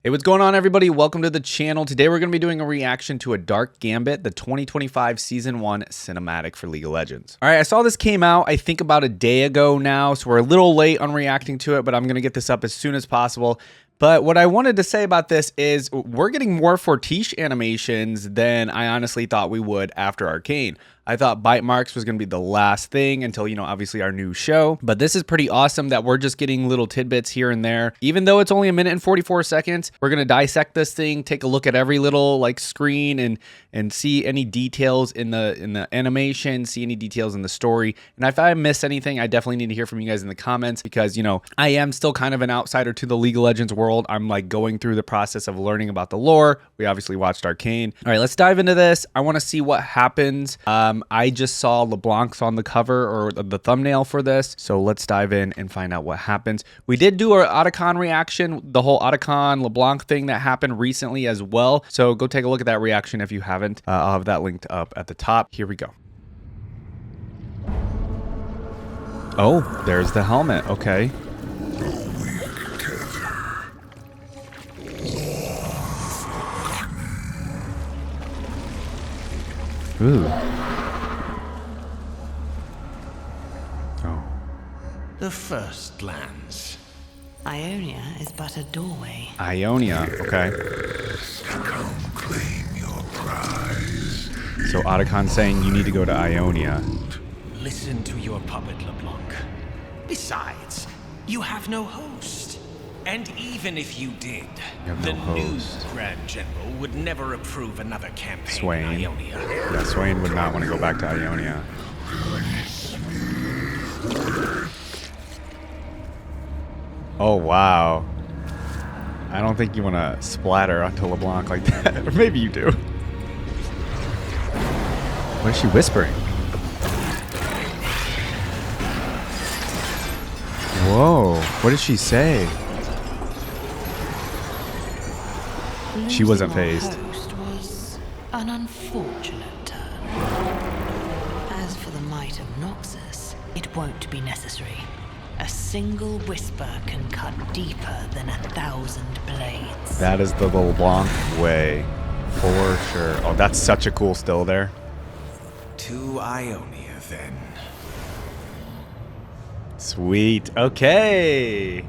Hey, what's going on, everybody? Welcome to the channel. Today we're going to be doing a reaction to a Dark Gambit, the 2025 Season 1 cinematic for League of Legends. All right, I saw this came out, I think, about a day ago now, so we're a little late on reacting to it, but I'm going to get this up as soon as possible. But what I wanted to say about this is we're getting more Fortiche animations than I honestly thought we would after Arcane. I thought bite marks was going to be the last thing until, obviously our new show. But this is pretty awesome that we're just getting little tidbits here and there. Even though it's only a minute and 44 seconds, we're going to dissect this thing, take a look at every little screen and see any details in the animation, see any details in the story. And if I miss anything, I definitely need to hear from you guys in the comments because, I am still kind of an outsider to the League of Legends world. I'm going through the process of learning about the lore. We obviously watched Arcane. All right, let's dive into this. I want to see what happens. I just saw Leblanc's on the cover or the thumbnail for this. So let's dive in and find out what happens. We did do our Arcane reaction, the whole Arcane Leblanc thing that happened recently as well. So go take a look at that reaction if you haven't. I'll have that linked up at the top. Here we go. Oh, there's the helmet. Okay. Ooh. Oh. The first lands. Ionia is but a doorway. Ionia, okay. Come claim your prize. So Aracane's saying you need to go to Ionia. Listen to your puppet, Leblanc. Besides, you have no host. And even if you did, the new Grand General would never approve another campaign Swain. in Ionia. Yeah, Swain would not want to go back to Ionia. Oh, wow. I don't think you want to splatter onto LeBlanc like that. Or maybe you do. What is she whispering? Whoa. What did she say? She wasn't phased. Host was an unfortunate turn. As for the might of Noxus, it won't be necessary. A single whisper can cut deeper than 1,000 blades. That is the LeBlanc way, for sure. Oh, that's such a cool still there. To Ionia, then. Sweet. Okay.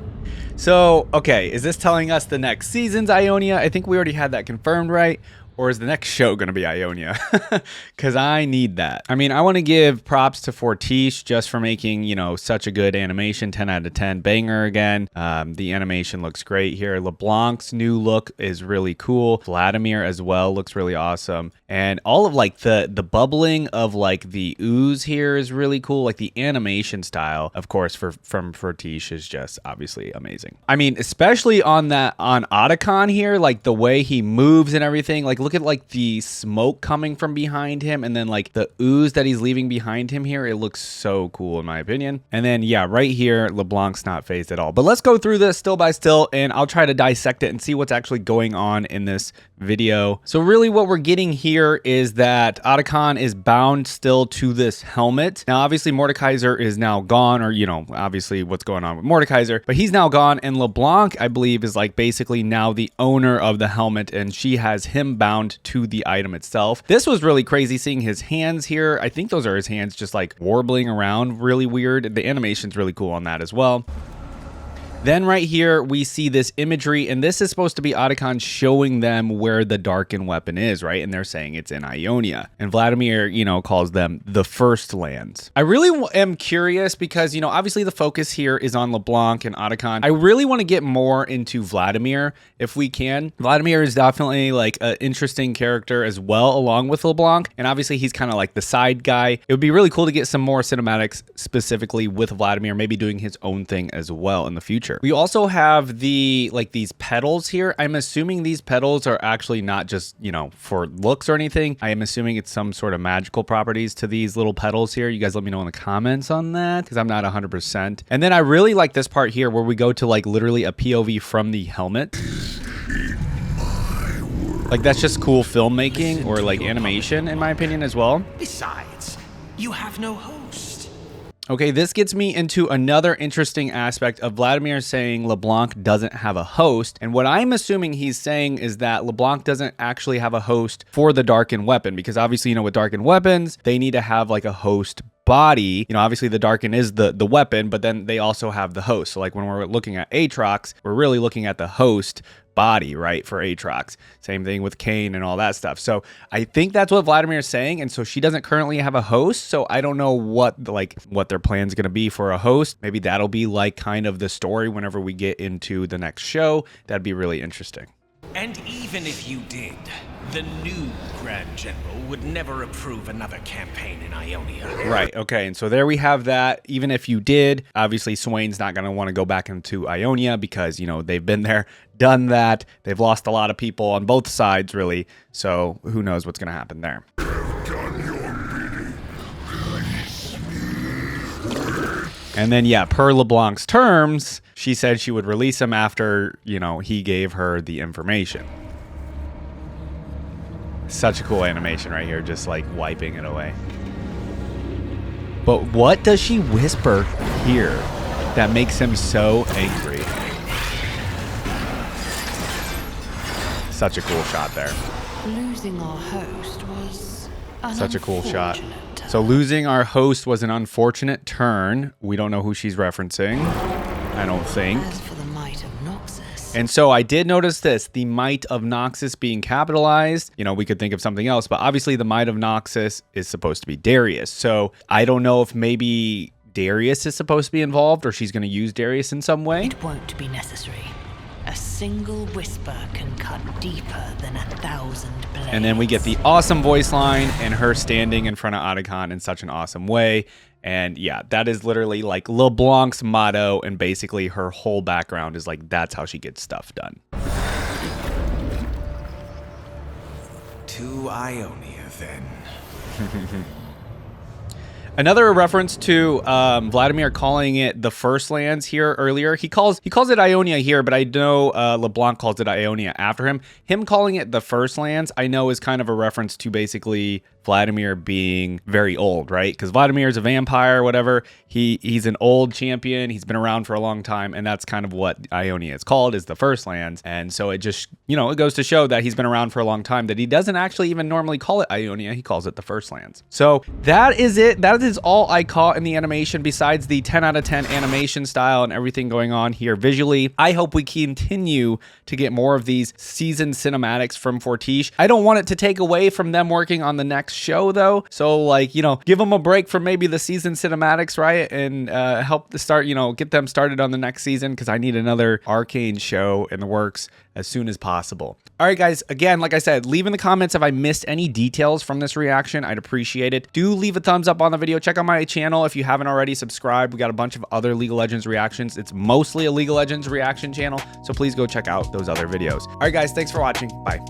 So, okay, is this telling us the next season's Ionia? I think we already had that confirmed, right? Or is the next show going to be Ionia? Because I need that. I mean, I want to give props to Fortiche just for making, such a good animation. 10 out of 10. Banger again. The animation looks great here. LeBlanc's new look is really cool. Vladimir as well looks really awesome. And all of the bubbling of the ooze here is really cool. The animation style, of course, from Fortiche is just obviously amazing. I mean, especially on Arcane here, the way he moves and everything. Look at the smoke coming from behind him and then the ooze that he's leaving behind him here. It looks so cool in my opinion. And then yeah, right here, LeBlanc's not phased at all. But let's go through this still by still and I'll try to dissect it and see what's actually going on in this video. So really what we're getting here is that Arcane is bound still to this helmet. Now obviously Mordekaiser is now gone, or obviously what's going on with Mordekaiser, but he's now gone, and LeBlanc I believe is basically now the owner of the helmet, and she has him bound to the item itself. This was really crazy seeing his hands here. I think those are his hands just warbling around, really weird. The animation's really cool on that as well. Then right here, we see this imagery, and this is supposed to be Arcane showing them where the darkened weapon is, right? And they're saying it's in Ionia. And Vladimir, calls them the first lands. I really am curious because, obviously the focus here is on LeBlanc and Arcane. I really want to get more into Vladimir if we can. Vladimir is definitely an interesting character as well, along with LeBlanc. And obviously he's kind of the side guy. It would be really cool to get some more cinematics specifically with Vladimir, maybe doing his own thing as well in the future. We also have these petals here. I'm assuming these petals are actually not just, for looks or anything. I am assuming it's some sort of magical properties to these little petals here. You guys let me know in the comments on that because I'm not 100%. And then I really like this part here where we go to literally a POV from the helmet. That's just cool filmmaking or animation in my opinion as well. Besides, you have no host. Okay, this gets me into another interesting aspect of Vladimir saying LeBlanc doesn't have a host. And what I'm assuming he's saying is that LeBlanc doesn't actually have a host for the darkened weapon, because obviously, with darkened weapons, they need to have like a host body. Obviously the Darken is the weapon, but then they also have the host. So like when we're looking at Aatrox, we're really looking at the host body, right, for Aatrox. Same thing with Kayn and all that stuff. So I think that's what Vladimir is saying, and so she doesn't currently have a host. So I don't know what their plan's going to be for a host. Maybe that'll be like kind of the story whenever we get into the next show. That'd be really interesting. And even if you did, the new Grand General would never approve another campaign in Ionia. Right, okay, and so there we have that. Even if you did, obviously Swain's not going to want to go back into Ionia because, they've been there, done that. They've lost a lot of people on both sides, really. So who knows what's going to happen there. And then, yeah, per LeBlanc's terms, she said she would release him after, he gave her the information. Such a cool animation right here, just like wiping it away. But what does she whisper here that makes him so angry? Such a cool shot there. Losing our host was such a cool shot. So losing our host was an unfortunate turn. We don't know who she's referencing, I don't think. As for the might of Noxus. And so I did notice this, the might of Noxus being capitalized. We could think of something else, but obviously the might of Noxus is supposed to be Darius. So I don't know if maybe Darius is supposed to be involved, or she's going to use Darius in some way. It won't be necessary. A single whisper can cut deeper than 1,000 blades. And then we get the awesome voice line and her standing in front of Arcane in such an awesome way. And yeah, that is literally like LeBlanc's motto, and basically her whole background is like that's how she gets stuff done. To Ionia, then. Another reference to Vladimir calling it the First Lands here earlier. He calls it Ionia here, but I know LeBlanc calls it Ionia after him. Him calling it the First Lands, I know, is kind of a reference to basically Vladimir being very old, right? Because Vladimir is a vampire, whatever. He's an old champion. He's been around for a long time, and that's kind of what Ionia is called, is the First Lands. And so it just, it goes to show that he's been around for a long time, that he doesn't actually even normally call it Ionia. He calls it the First Lands. So that is it. That is all I caught in the animation, besides the 10 out of 10 animation style and everything going on here visually. I hope we continue to get more of these season cinematics from Fortiche. I don't want it to take away from them working on the next show, though. So give them a break from maybe the season cinematics, right? And help to start, get them started on the next season, because I need another Arcane show in the works as soon as possible. All right, guys, again, like I said, leave in the comments if I missed any details from this reaction. I'd appreciate it. Do leave a thumbs up on the video. Check out my channel if you haven't already subscribed. We got a bunch of other League of Legends reactions. It's mostly a League of Legends reaction channel, so please go check out those other videos. All right, guys, thanks for watching. Bye.